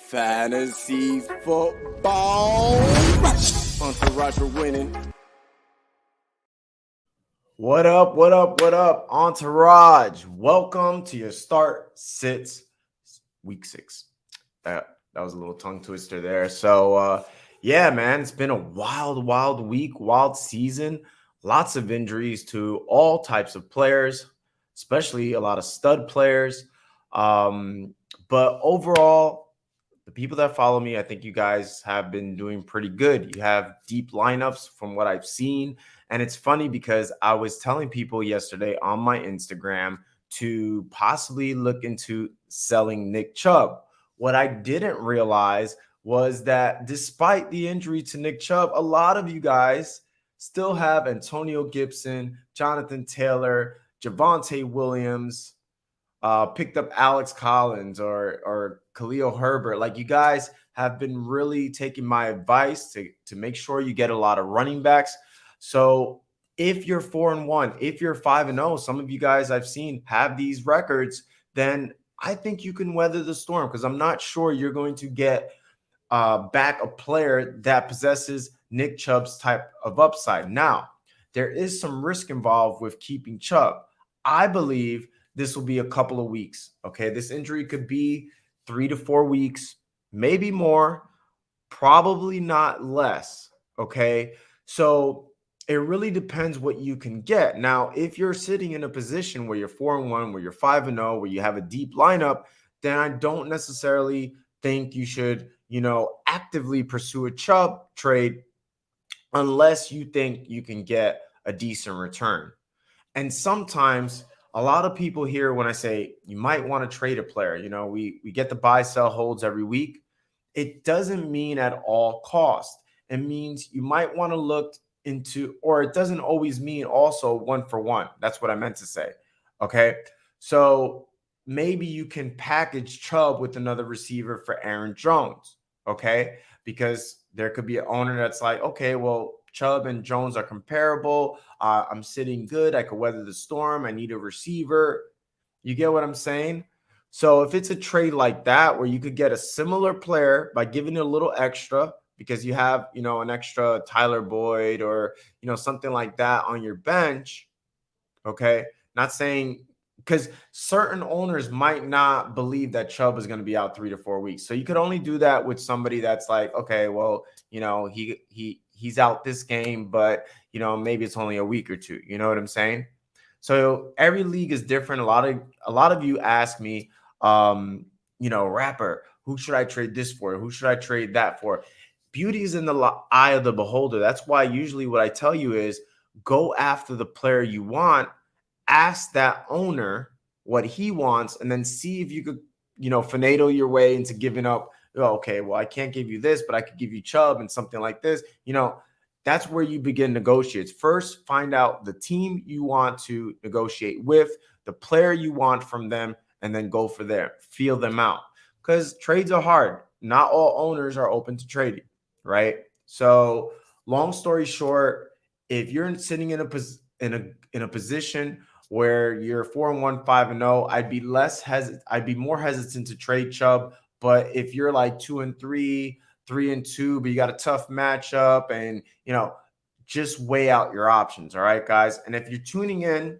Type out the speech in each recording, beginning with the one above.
Fantasy football. Entourage for winning. What up? What up? What up? Entourage. Welcome to your start sits week 6. That was a little tongue twister there. So yeah, man, it's been a wild week, wild season. Lots of injuries to all types of players, especially a lot of stud players. But overall, the people that follow me, I think you guys have been doing pretty good. You have deep lineups from what I've seen. And it's funny because I was telling people yesterday on my Instagram to possibly look into selling Nick Chubb. What I didn't realize was that despite the injury to Nick Chubb, a lot of you guys still have Antonio Gibson, Jonathan Taylor, Javonte Williams, picked up Alex Collins or Khalil Herbert. Like, you guys have been really taking my advice to make sure you get a lot of running backs. So if you're 4-1, if you're 5-0, some of you guys I've seen have these records, then I think you can weather the storm, because I'm not sure you're going to get back a player that possesses Nick Chubb's type of upside. Now, there is some risk involved with keeping Chubb. I believe this will be a couple of weeks. Okay. This injury could be 3 to 4 weeks, maybe more, probably not less. Okay. So it really depends what you can get. Now, if you're sitting in a position where you're 4-1, where you're 5-0, where you have a deep lineup, then I don't necessarily think you should, actively pursue a Chubb trade unless you think you can get a decent return. And sometimes a lot of people hear when I say you might want to trade a player, we get the buy, sell, holds every week. It doesn't mean at all cost. It means you might want to look into, or it doesn't always mean also 1-for-1. That's what I meant to say. Okay. So maybe you can package Chubb with another receiver for Aaron Jones. Okay. Because there could be an owner that's like, okay, well, Chubb and Jones are comparable. I'm sitting good. I could weather the storm. I need a receiver. You get what I'm saying? So if it's a trade like that where you could get a similar player by giving it a little extra because you have, an extra Tyler Boyd or, something like that on your bench. Okay. Not saying, because certain owners might not believe that Chubb is going to be out 3 to 4 weeks. So you could only do that with somebody that's like, okay, well, he's out this game, but maybe it's only a week or two. You know what I'm saying? So every league is different. A lot of you ask me, Rapper, who should I trade this for? Who should I trade that for? Beauty is in the eye of the beholder. That's why usually what I tell you is go after the player you want, ask that owner what he wants, and then see if you could, finagle your way into giving up. Oh, okay, well, I can't give you this, but I could give you Chubb and something like this. That's where you begin negotiates. First, find out the team you want to negotiate with, the player you want from them, and then go for there. Feel them out, because trades are hard. Not all owners are open to trading, right? So, long story short, if you're sitting in a position where you're 4-1, 5-0, I'd be more hesitant to trade Chubb. But if you're like 2-3, 3-2, but you got a tough matchup, and just weigh out your options. All right, guys. And if you're tuning in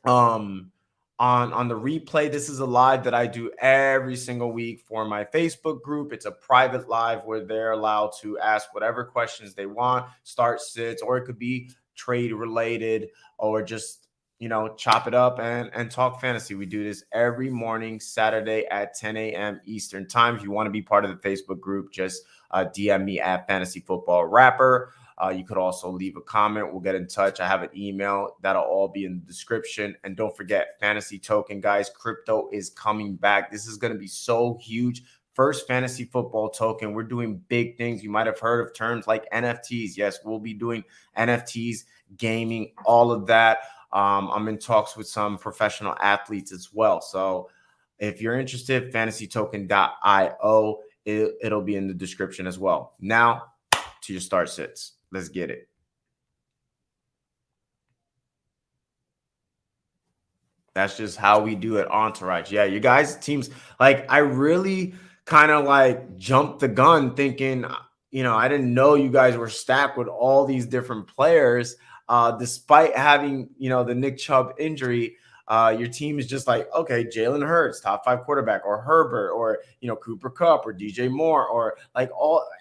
on the replay, this is a live that I do every single week for my Facebook group. It's a private live where they're allowed to ask whatever questions they want, start sits, or it could be trade related, or just chop it up and talk fantasy. We do this every morning, Saturday at 10 a.m. Eastern time. If you want to be part of the Facebook group, just DM me at Fantasy Football Rapper. You could also leave a comment. We'll get in touch. I have an email. That'll all be in the description. And don't forget, Fantasy Token, guys. Crypto is coming back. This is going to be so huge. First fantasy football token. We're doing big things. You might have heard of terms like NFTs. Yes, we'll be doing NFTs, gaming, all of that. I'm in talks with some professional athletes as well. So if you're interested, fantasytoken.io, it'll be in the description as well. Now to your start sits. Let's get it. That's just how we do it, Entourage. Yeah, you guys, teams, like, I really kind of like jumped the gun thinking, I didn't know you guys were stacked with all these different players. Despite having, the Nick Chubb injury, your team is just like, okay, Jalen Hurts, top 5 quarterback, or Herbert, or, Cooper Kupp, or DJ Moore, or like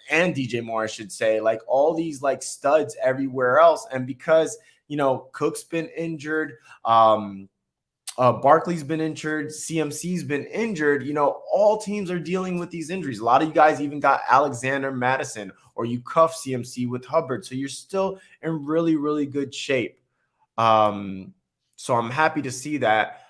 and DJ Moore, I should say, like all these like studs everywhere else. And because, Cook's been injured, Barkley's been injured, CMC's been injured. All teams are dealing with these injuries. A lot of you guys even got Alexander Madison, or you cuff CMC with Hubbard. So you're still in really, really good shape. So I'm happy to see that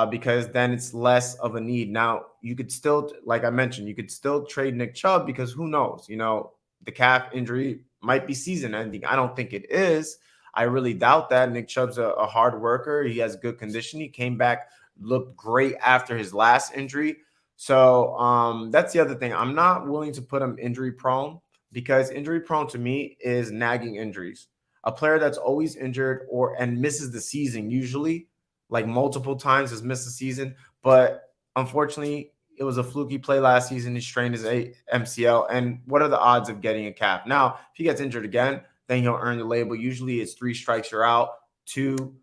because then it's less of a need. Now, you could still, like I mentioned, you could still trade Nick Chubb because who knows? The calf injury might be season ending. I don't think it is. I really doubt that. Nick Chubb's a hard worker. He has good condition. He came back, looked great after his last injury. So that's the other thing. I'm not willing to put him injury prone because injury prone to me is nagging injuries. A player that's always injured and misses the season, usually like multiple times, has missed the season. But unfortunately, it was a fluky play last season. He strained his MCL. And what are the odds of getting a calf? Now, if he gets injured again, then he'll earn the label. Usually it's 3 strikes, you're out. 2,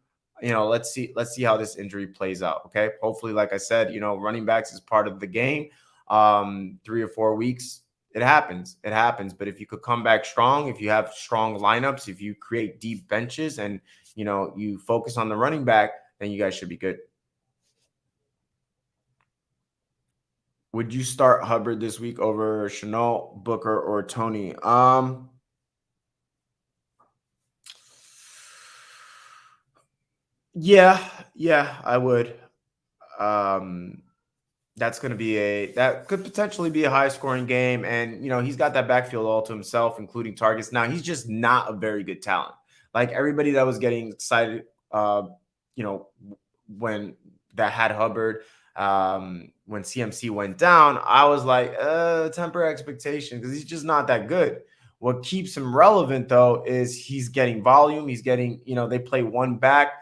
let's see how this injury plays out. Okay. Hopefully, like I said, running backs is part of the game. 3 or 4 weeks, it happens. It happens. But if you could come back strong, if you have strong lineups, if you create deep benches and, you focus on the running back, then you guys should be good. Would you start Hubbard this week over Shenault, Booker, or Tony? Yeah, I would. That's going to be that could potentially be a high scoring game. And, he's got that backfield all to himself, including targets. Now, he's just not a very good talent. Like everybody that was getting excited, when that had Hubbard, when CMC went down, I was like, temper expectation because he's just not that good. What keeps him relevant, though, is he's getting volume. He's getting, they play one back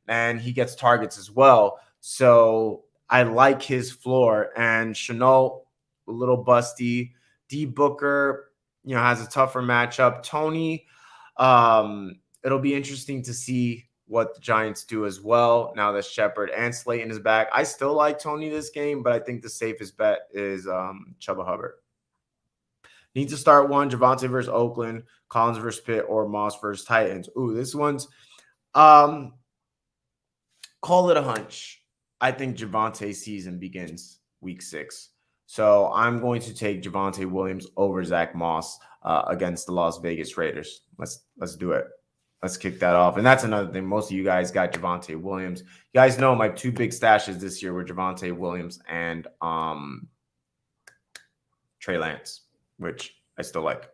and he gets targets as well. So I like his floor. And Shenault, a little busty. D Booker, has a tougher matchup. Tony, it'll be interesting to see what the Giants do as well now that Shepard and Slayton is back. I still like Tony this game, but I think the safest bet is Chuba Hubbard. Need to start one: Javonte versus Oakland, Collins versus Pitt, or Moss versus Titans. Ooh, this one's call it a hunch. I think Javonte's season begins week 6. So I'm going to take Javonte Williams over Zach Moss against the Las Vegas Raiders. Let's do it. Let's kick that off. And that's another thing. Most of you guys got Javonte Williams. You guys know my 2 big stashes this year were Javonte Williams and Trey Lance, which I still like.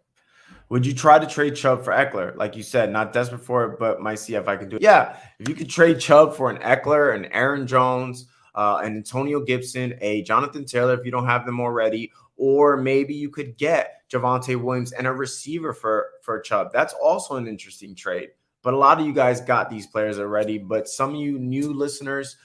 Would you try to trade Chubb for Eckler? Like you said, not desperate for it, but might see if I can do it. Yeah, if you could trade Chubb for an Eckler, an Aaron Jones, an Antonio Gibson, a Jonathan Taylor if you don't have them already, or maybe you could get Javonte Williams and a receiver for Chubb. That's also an interesting trade. But a lot of you guys got these players already. But some of you new listeners,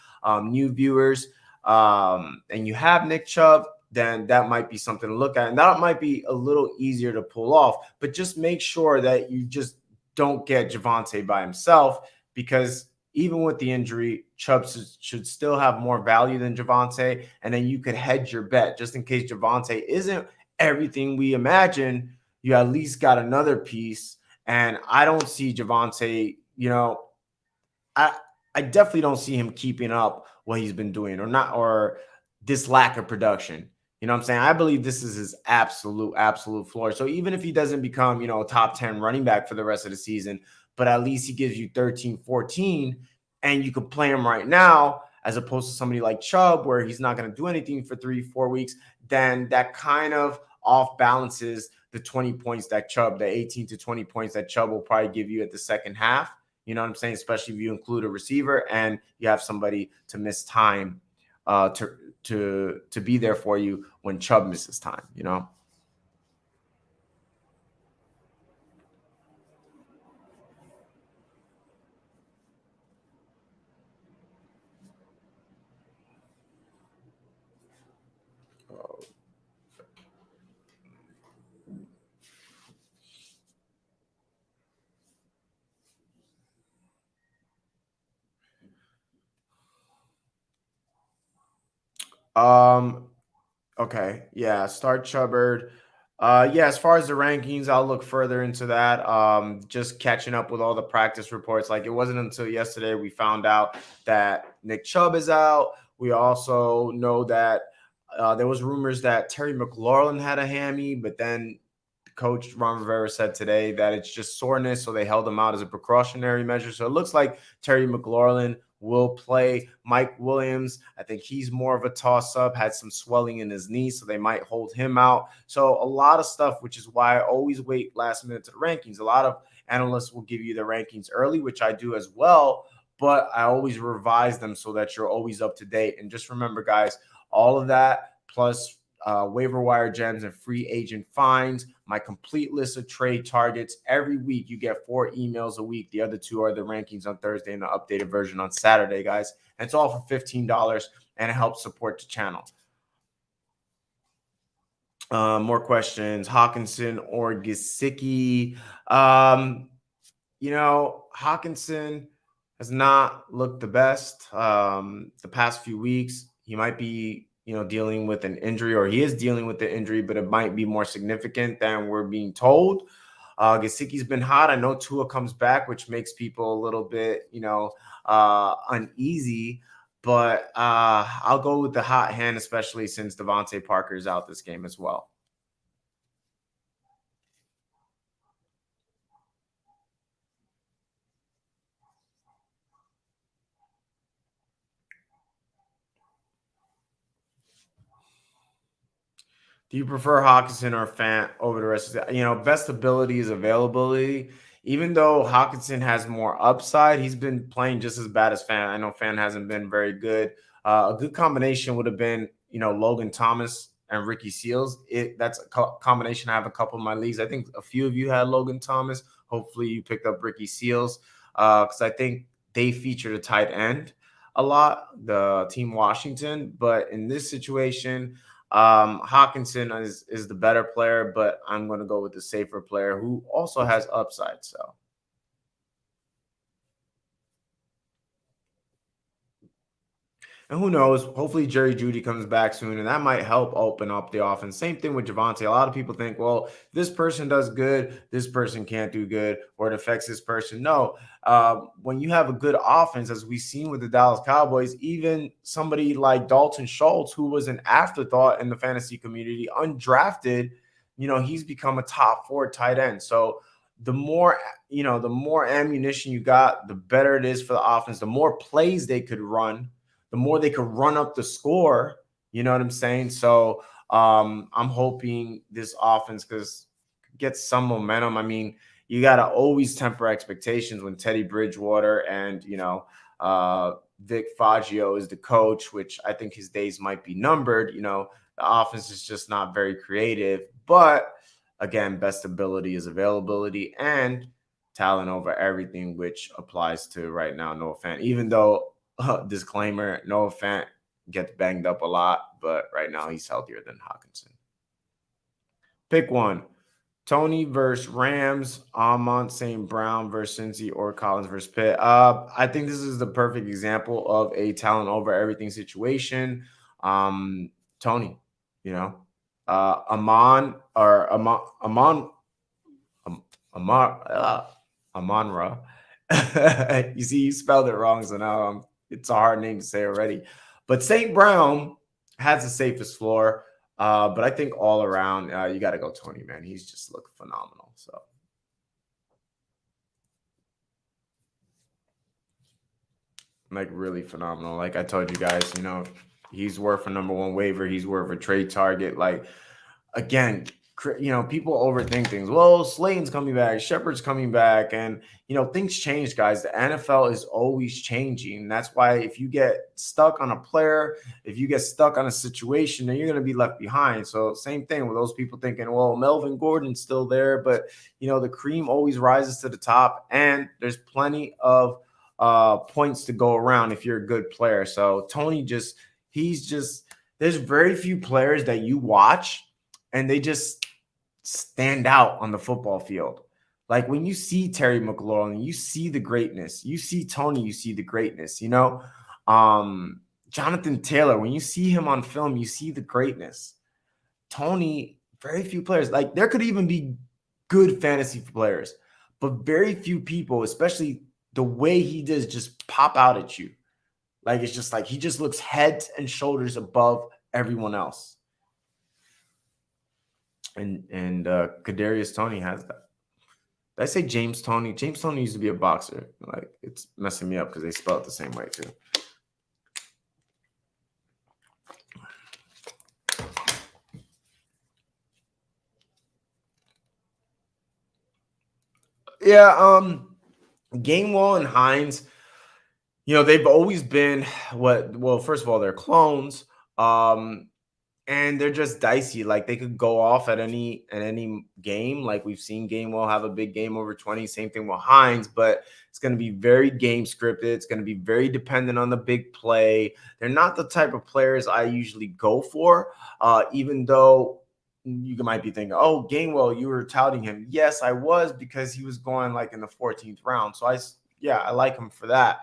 new viewers, and you have Nick Chubb, then that might be something to look at. And that might be a little easier to pull off. But just make sure that you just don't get Javonte by himself, because even with the injury, Chubb should still have more value than Javonte. And then you could hedge your bet just in case Javonte isn't everything we imagine. You at least got another piece. And I don't see Javonte, I definitely don't see him keeping up what he's been doing or this lack of production. You know what I'm saying? I believe this is his absolute floor. So even if he doesn't become, a top 10 running back for the rest of the season, but at least he gives you 13, 14, and you could play him right now as opposed to somebody like Chubb where he's not going to do anything for 3-4 weeks, then that kind of off balances the 20 points that Chubb, the 18 to 20 points that Chubb will probably give you at the second half. You know what I'm saying? Especially if you include a receiver and you have somebody to miss time to be there for you when Chubb misses time, Okay. Yeah. Start Chubbard. Yeah, as far as the rankings, I'll look further into that. Just catching up with all the practice reports. Like it wasn't until yesterday we found out that Nick Chubb is out. We also know that there was rumors that Terry McLaurin had a hammy, but then Coach Ron Rivera said today that it's just soreness, so they held him out as a precautionary measure. So it looks like Terry McLaurin will play. Mike Williams, I think he's more of a toss-up, had some swelling in his knee, so they might hold him out. So a lot of stuff, which is why I always wait last minute to the rankings. A lot of analysts will give you the rankings early, which I do as well, but I always revise them so that you're always up to date. And just remember, guys, all of that plus waiver wire gems and free agent finds, my complete list of trade targets. Every week, you get 4 emails a week. The other 2 are the rankings on Thursday and the updated version on Saturday, guys. And it's all for $15, and it helps support the channel. More questions. Hawkinson or Gesicki? Hawkinson has not looked the best the past few weeks. He might be, dealing with an injury, or he is dealing with the injury, but it might be more significant than we're being told. Gesicki's been hot. I know Tua comes back, which makes people a little bit, uneasy. But I'll go with the hot hand, especially since Devontae Parker is out this game as well. Do you prefer Hawkinson or Fant over the rest of the, best ability is availability. Even though Hawkinson has more upside, he's been playing just as bad as Fant. I know Fant hasn't been very good. A good combination would have been, Logan Thomas and Ricky Seals. That's a combination I have a couple of my leagues. I think a few of you had Logan Thomas. Hopefully you picked up Ricky Seals because I think they featured a tight end a lot, the team Washington. But in this situation, Hawkinson is the better player, but I'm going to go with the safer player who also has upside. So, and who knows? Hopefully, Jerry Judy comes back soon, and that might help open up the offense. Same thing with Javonte. A lot of people think, well, this person does good, this person can't do good, or it affects this person. No, when you have a good offense, as we've seen with the Dallas Cowboys, even somebody like Dalton Schultz, who was an afterthought in the fantasy community, undrafted, he's become a top 4 tight end. So the more ammunition you got, the better it is for the offense. The more plays they could run, the more they could run up the score. You know what I'm saying? So I'm hoping this offense gets some momentum. I mean, you got to always temper expectations when Teddy Bridgewater and, Vic Fangio is the coach, which I think his days might be numbered. The offense is just not very creative. But again, best ability is availability and talent over everything, which applies to right now Noah Fant. Even though, disclaimer, Noah Fant gets banged up a lot, but right now he's healthier than Hawkinson. Pick one. Tony versus Rams, Amon St. Brown versus Cincy, or Collins versus Pitt. I think this is the perfect example of a talent over everything situation. Tony, Amon or Amonra. You see, you spelled it wrong, so now it's a hard name to say already. But St. Brown has the safest floor. But I think all around, you got to go Tony, man. He's just looked phenomenal. So, like, really phenomenal. Like I told you guys, he's worth a #1 waiver. He's worth a trade target. Like, again, people overthink things. Well, Slayton's coming back, Shepard's coming back, and things change, guys. The NFL is always changing. That's why if you get stuck on a player, if you get stuck on a situation, then you're going to be left behind. So same thing with those people thinking, well, Melvin Gordon's still there, but the cream always rises to the top, and there's plenty of points to go around if you're a good player. So Tony there's very few players that you watch and they just stand out on the football field. Like when you see Terry McLaurin, you see the greatness. You see Tony, you see the greatness, Jonathan Taylor, when you see him on film, you see the greatness. Tony, very few players. Like, there could even be good fantasy players, but very few people, especially the way he does, just pop out at you. Like, it's just like he just looks head and shoulders above everyone else. And Kadarius Toney has that. Did I say James Toney? James Toney used to be a boxer. Like, it's messing me up because they spell it the same way too. Yeah, Gainwell and Hines, they've always been first of all, they're clones. And they're just dicey. Like, they could go off at any game. Like, we've seen Gainwell have a big game over 20. Same thing with Hines, but it's going to be very game scripted. It's going to be very dependent on the big play. They're not the type of players I usually go for, even though you might be thinking, oh, Gainwell, you were touting him. Yes, I was, because he was going like in the 14th round. So I like him for that.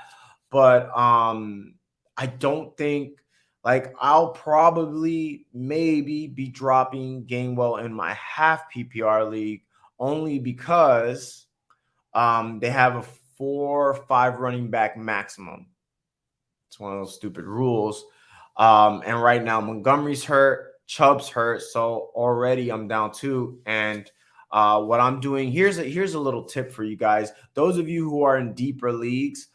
But I don't think, like, I'll probably maybe be dropping Gainwell in my half PPR league only because they have a 4 or 5 running back maximum. It's one of those stupid rules. And right now Montgomery's hurt, Chubb's hurt, so already I'm down 2. And what I'm doing, here's a little tip for you guys. Those of you who are in deeper leagues,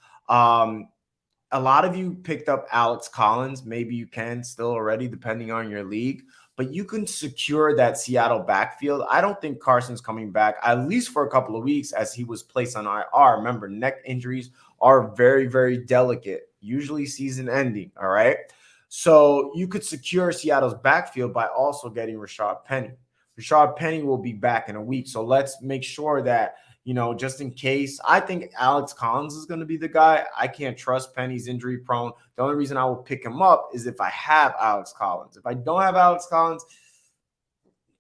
a lot of you picked up Alex Collins. Maybe you can still already, depending on your league. But you can secure that Seattle backfield. I don't think Carson's coming back, at least for a couple of weeks, as he was placed on IR. Remember, neck injuries are very, very delicate, usually season ending, all right? So you could secure Seattle's backfield by also getting Rashad Penny. Rashad Penny will be back in a week. So let's make sure that, just in case. I think Alex Collins is going to be the guy. I can't trust Penny's injury prone. The only reason I will pick him up is if I have Alex Collins. If I don't have Alex Collins,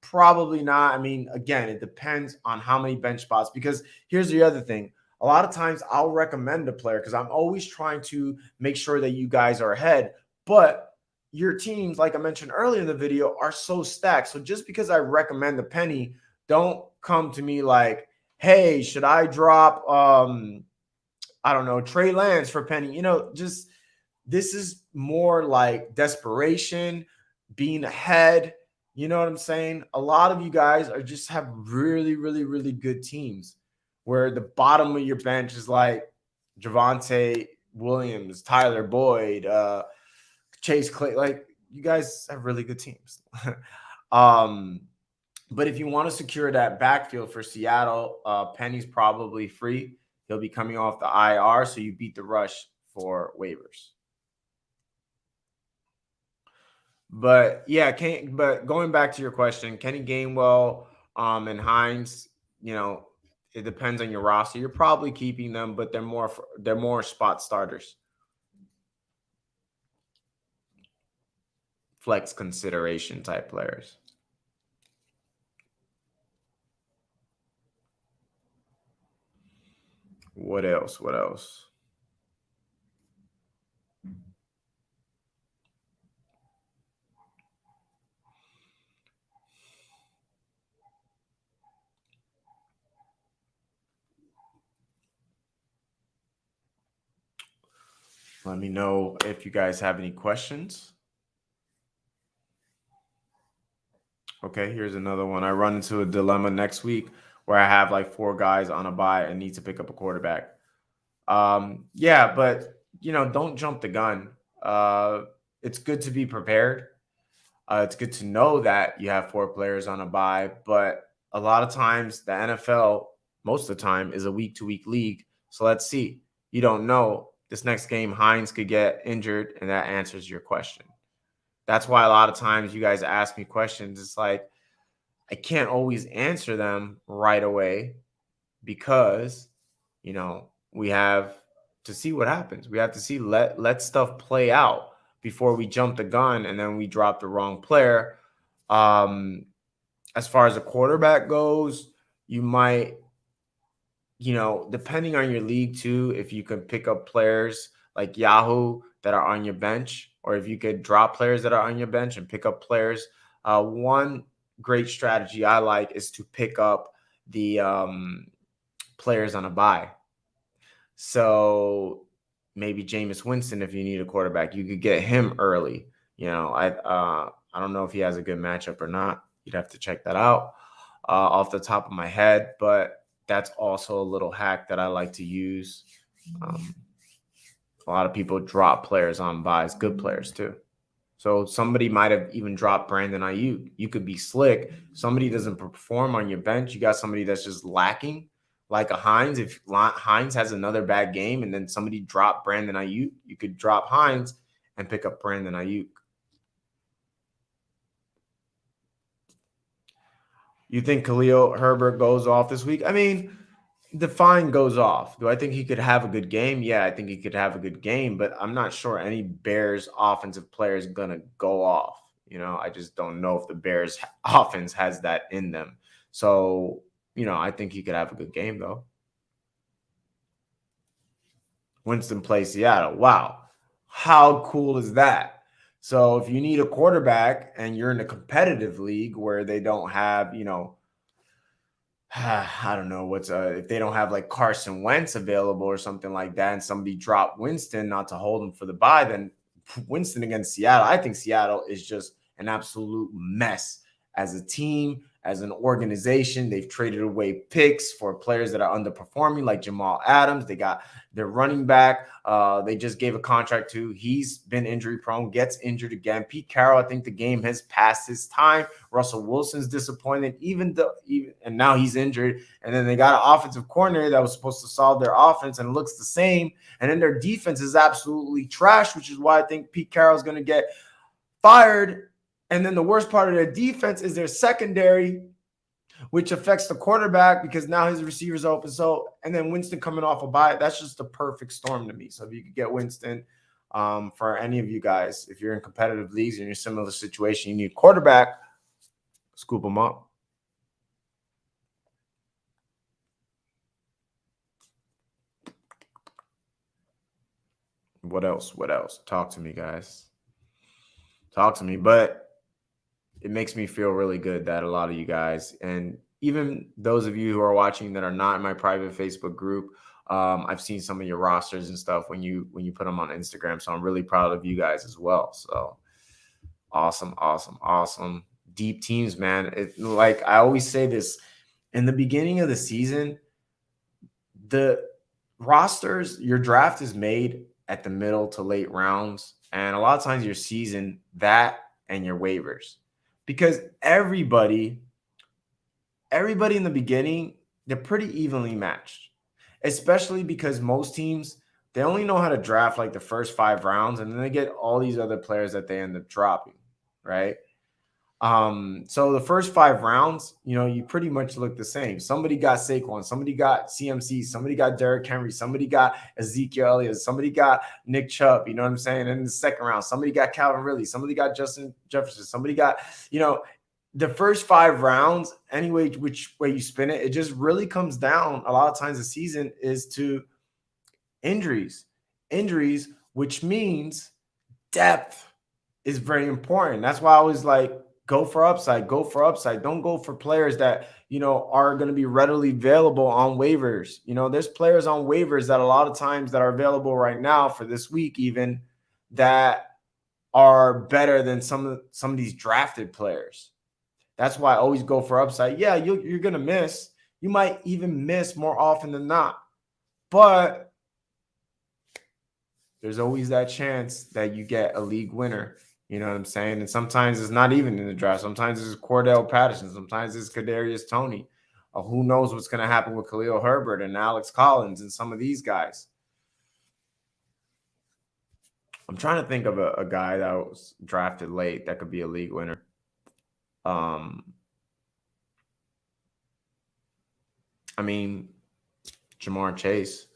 probably not. I mean, again, it depends on how many bench spots, because here's the other thing. A lot of times I'll recommend a player because I'm always trying to make sure that you guys are ahead. But your teams, like I mentioned earlier in the video, are so stacked. So just because I recommend the Penny, don't come to me like, hey, should I drop, I don't know, Trey Lance for Penny? Just, this is more like desperation, being ahead. You know what I'm saying? A lot of you guys have really, really, really good teams where the bottom of your bench is like Javonte Williams, Tyler Boyd, Chase Clay. Like, you guys have really good teams. But if you want to secure that backfield for Seattle, Penny's probably free. He'll be coming off the IR, so you beat the rush for waivers. But yeah, but going back to your question, Kenny Gainwell and Hines, it depends on your roster. You're probably keeping them, but they're more spot starters. Flex consideration type players. What else? Let me know if you guys have any questions. Okay, here's another one. I run into a dilemma next week where I have like 4 guys on a bye and need to pick up a quarterback. Yeah, but don't jump the gun. It's good to be prepared. It's good to know that you have 4 players on a bye, but a lot of times the NFL, most of the time, is a week-to-week league. So let's see. You don't know. This next game, Hines could get injured, and that answers your question. That's why a lot of times you guys ask me questions. It's like, I can't always answer them right away because, we have to see what happens. We have to see, let stuff play out before we jump the gun and then we drop the wrong player. As far as a quarterback goes, you might, depending on your league too, if you can pick up players like Yahoo, that are on your bench, or if you could drop players that are on your bench and pick up players. One great strategy I like is to pick up the players on a bye. So maybe Jameis Winston, if you need a quarterback, you could get him early. I don't know if he has a good matchup or not. You'd have to check that out off the top of my head, but that's also a little hack that I like to use. A lot of people drop players on buys, good players too. So somebody might have even dropped Brandon Ayuk. You could be slick. Somebody doesn't perform on your bench. You got somebody that's just lacking, like a Hines. If Hines has another bad game and then somebody dropped Brandon Ayuk, you could drop Hines and pick up Brandon Ayuk. You think Khalil Herbert goes off this week? I mean, Define goes off. Do I think he could have a good game? Yeah, I think he could have a good game, but I'm not sure any Bears offensive player is going to go off. I just don't know if the Bears offense has that in them. So, I think he could have a good game, though. Winston plays Seattle. Wow. How cool is that? So if you need a quarterback and you're in a competitive league where they don't have, I don't know if they don't have like Carson Wentz available or something like that, and somebody dropped Winston not to hold him for the bye, then Winston against Seattle. I think Seattle is just an absolute mess as a team, as an organization. They've traded away picks for players that are underperforming, like Jamal Adams. They got their running back. They just gave a contract to. He's been injury prone, gets injured again. Pete Carroll, I think the game has passed his time. Russell Wilson's disappointed, and now he's injured. And then they got an offensive coordinator that was supposed to solve their offense and it looks the same. And then their defense is absolutely trash, which is why I think Pete Carroll's going to get fired. And then the worst part of their defense is their secondary, which affects the quarterback because now his receivers are open. So, and then Winston coming off a bye, that's just a perfect storm to me. So if you could get Winston for any of you guys, if you're in competitive leagues and you're in a similar situation, you need a quarterback, scoop them up. What else? Talk to me, guys. Talk to me. But it makes me feel really good that a lot of you guys, and even those of you who are watching that are not in my private Facebook group, I've seen some of your rosters and stuff when you put them on Instagram. So I'm really proud of you guys as well. So awesome. Deep teams, man. Like I always say this, in the beginning of the season, the rosters, your draft is made at the middle to late rounds. And a lot of times your season, that and your waivers. Because everybody in the beginning, they're pretty evenly matched, especially because most teams, they only know how to draft like the first 5 rounds, and then they get all these other players that they end up dropping, right? So the first 5 rounds, you pretty much look the same. Somebody got Saquon, somebody got CMC, somebody got Derrick Henry, somebody got Ezekiel Elliott, somebody got Nick Chubb, you know what I'm saying? And in the second round, somebody got Calvin Ridley, somebody got Justin Jefferson, somebody got, the first 5 rounds, anyway, which way you spin it, it just really comes down a lot of times the season is to injuries, which means depth is very important. That's why I was like, go for upside. Don't go for players that, are going to be readily available on waivers. There's players on waivers that a lot of times that are available right now for this week, even that are better than some of these drafted players. That's why I always go for upside. Yeah, you're going to miss. You might even miss more often than not. But there's always that chance that you get a league winner. You know what I'm saying? And sometimes it's not even in the draft. Sometimes it's Cordell Patterson. Sometimes it's Kadarius Toney. Who knows what's going to happen with Khalil Herbert and Alex Collins and some of these guys. I'm trying to think of a guy that was drafted late that could be a league winner. I mean, Jamar Chase,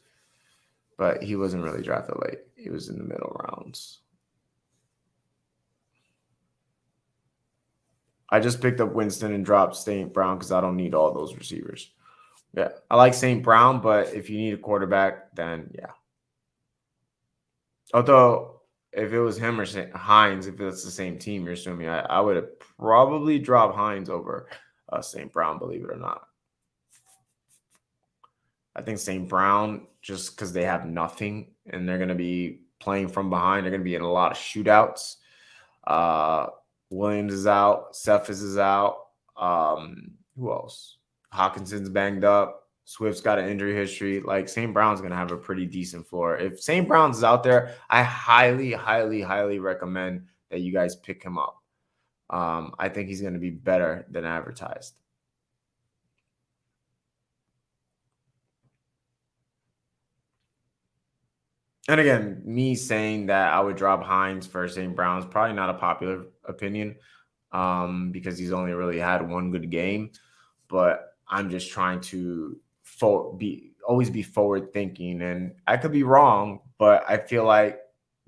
but he wasn't really drafted late. He was in the middle rounds. I just picked up Winston and dropped St. Brown because I don't need all those receivers. Yeah, I like St. Brown, but if you need a quarterback, then yeah. Although if it was him or Hines, if it's the same team, you're assuming I would have probably dropped Hines over St. Brown, believe it or not. I think St. Brown, just because they have nothing and they're going to be playing from behind, they're going to be in a lot of shootouts. Uh, Williams is out. Cephas is out. Who else? Hawkinson's banged up. Swift's got an injury history. Like, St. Brown's going to have a pretty decent floor. If St. Brown's is out there, I highly, highly, highly recommend that you guys pick him up. I think he's going to be better than advertised. And again, me saying that I would drop Hines for St. Brown's probably not a popular opinion, because he's only really had one good game. But I'm just trying to always be forward thinking, and I could be wrong, but I feel like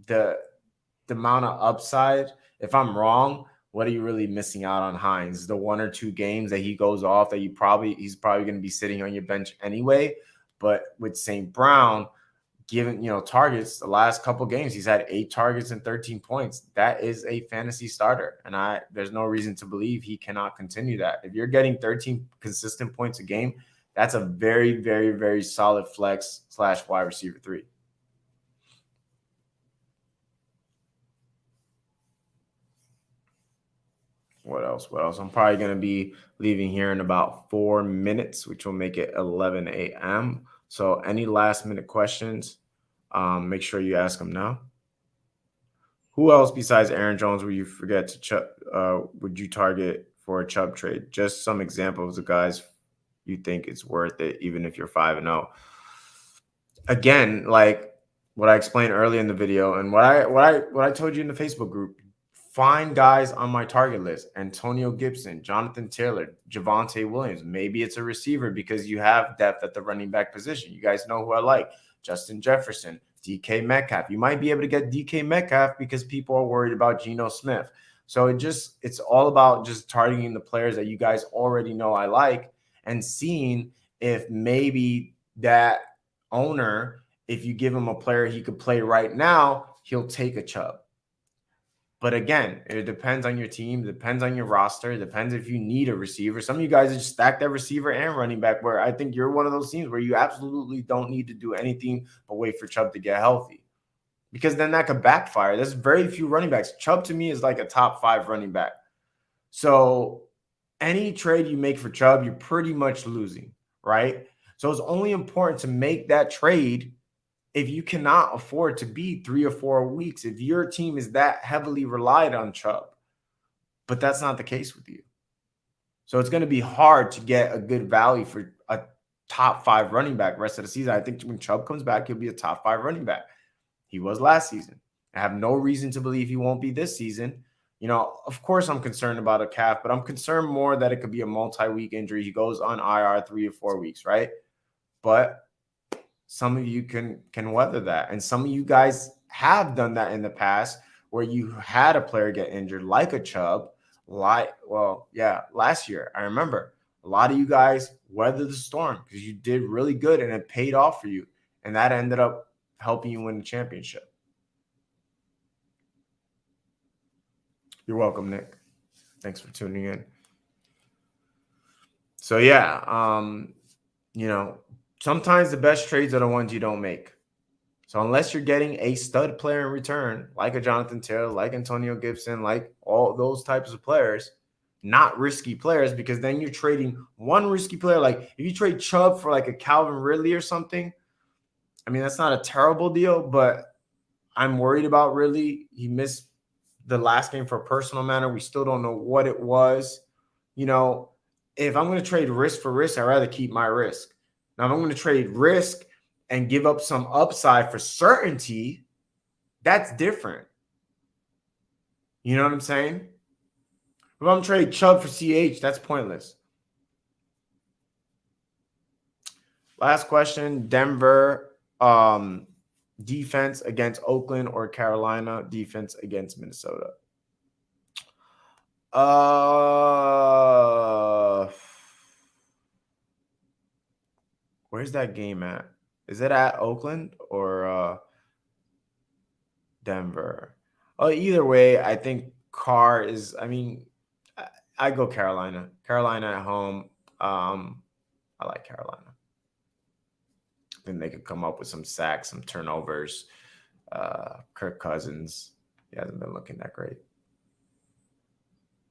the amount of upside. If I'm wrong, what are you really missing out on Hines? The 1 or 2 games that he goes off that he's probably going to be sitting on your bench anyway. But with St. Brown, given targets, the last couple games he's had 8 targets and 13 points. That is a fantasy starter, and there's no reason to believe he cannot continue that. If you're getting 13 consistent points a game, that's a very, very, very solid flex / wide receiver 3. What else? I'm probably going to be leaving here in about 4 minutes, which will make it 11 a.m. So any last minute questions, make sure you ask them now. Who else besides Aaron Jones would you would you target for a Chubb trade? Just some examples of guys you think it's worth it, even if you're 5-0. Again, like what I explained earlier in the video, and what I told you in the Facebook group, find guys on my target list: Antonio Gibson, Jonathan Taylor, Javonte Williams. Maybe it's a receiver because you have depth at the running back position. You guys know who I like: Justin Jefferson, DK Metcalf. You might be able to get DK Metcalf because people are worried about Geno Smith. So it's all about just targeting the players that you guys already know I like, and seeing if maybe that owner, if you give him a player he could play right now, he'll take a Chubb. But again, it depends on your team, depends on your roster, depends if you need a receiver. Some of you guys just stack that receiver and running back, where I think you're one of those teams where you absolutely don't need to do anything but wait for Chubb to get healthy, because then that could backfire. There's very few running backs. Chubb to me is like a top 5 running back. So any trade you make for Chubb, you're pretty much losing, right? So it's only important to make that trade if you cannot afford to be 3 or 4 weeks, if your team is that heavily relied on Chubb. But that's not the case with you. So it's going to be hard to get a good value for a top 5 running back rest of the season. I think when Chubb comes back, he'll be a top 5 running back. He was last season. I have no reason to believe he won't be this season. Of course I'm concerned about a calf, but I'm concerned more that it could be a multi-week injury. He goes on IR 3 or 4 weeks, right? But some of you can weather that. And some of you guys have done that in the past, where you had a player get injured, like a Chubb, last year. I remember a lot of you guys weathered the storm because you did really good and it paid off for you. And that ended up helping you win the championship. You're welcome, Nick. Thanks for tuning in. So yeah, sometimes the best trades are the ones you don't make. So unless you're getting a stud player in return, like a Jonathan Taylor, like Antonio Gibson, like all those types of players, not risky players, because then you're trading one risky player. Like if you trade Chubb for like a Calvin Ridley or something, I mean, that's not a terrible deal, but I'm worried about Ridley. He missed the last game for a personal matter. We still don't know what it was. If I'm going to trade risk for risk, I'd rather keep my risk. Now, if I'm going to trade risk and give up some upside for certainty, that's different. You know what I'm saying? If I'm trading Chubb for CH, that's pointless. Last question: Denver defense against Oakland or Carolina defense against Minnesota? Where's that game at? Is it at Oakland or Denver? Either way, I think Carr is. I mean, I go Carolina. Carolina at home. I like Carolina. I think they could come up with some sacks, some turnovers. Kirk Cousins, he hasn't been looking that great.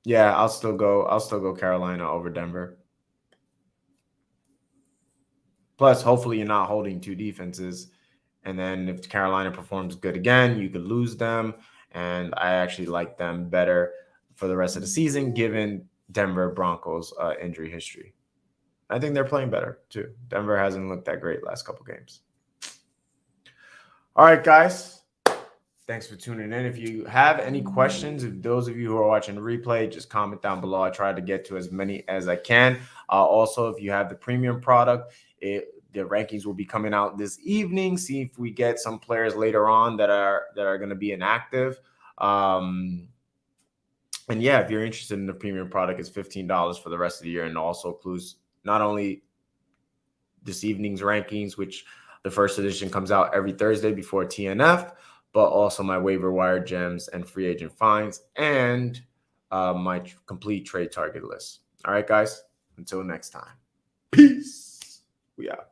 Yeah, I'll still go Carolina over Denver. Plus, hopefully you're not holding two defenses. And then if Carolina performs good again, you could lose them. And I actually like them better for the rest of the season, given Denver Broncos injury history. I think they're playing better too. Denver hasn't looked that great last couple games. All right, guys. Thanks for tuning in. If you have any questions, if those of you who are watching the replay, just comment down below. I try to get to as many as I can. Also, if you have the premium product, the rankings will be coming out this evening. See if we get some players later on that are going to be inactive. And yeah, if you're interested in the premium product, it's $15 for the rest of the year, and also includes not only this evening's rankings, which the first edition comes out every Thursday before TNF, but also my waiver wire gems and free agent finds, and my complete trade target list. All right, guys. Until next time. Peace. We out.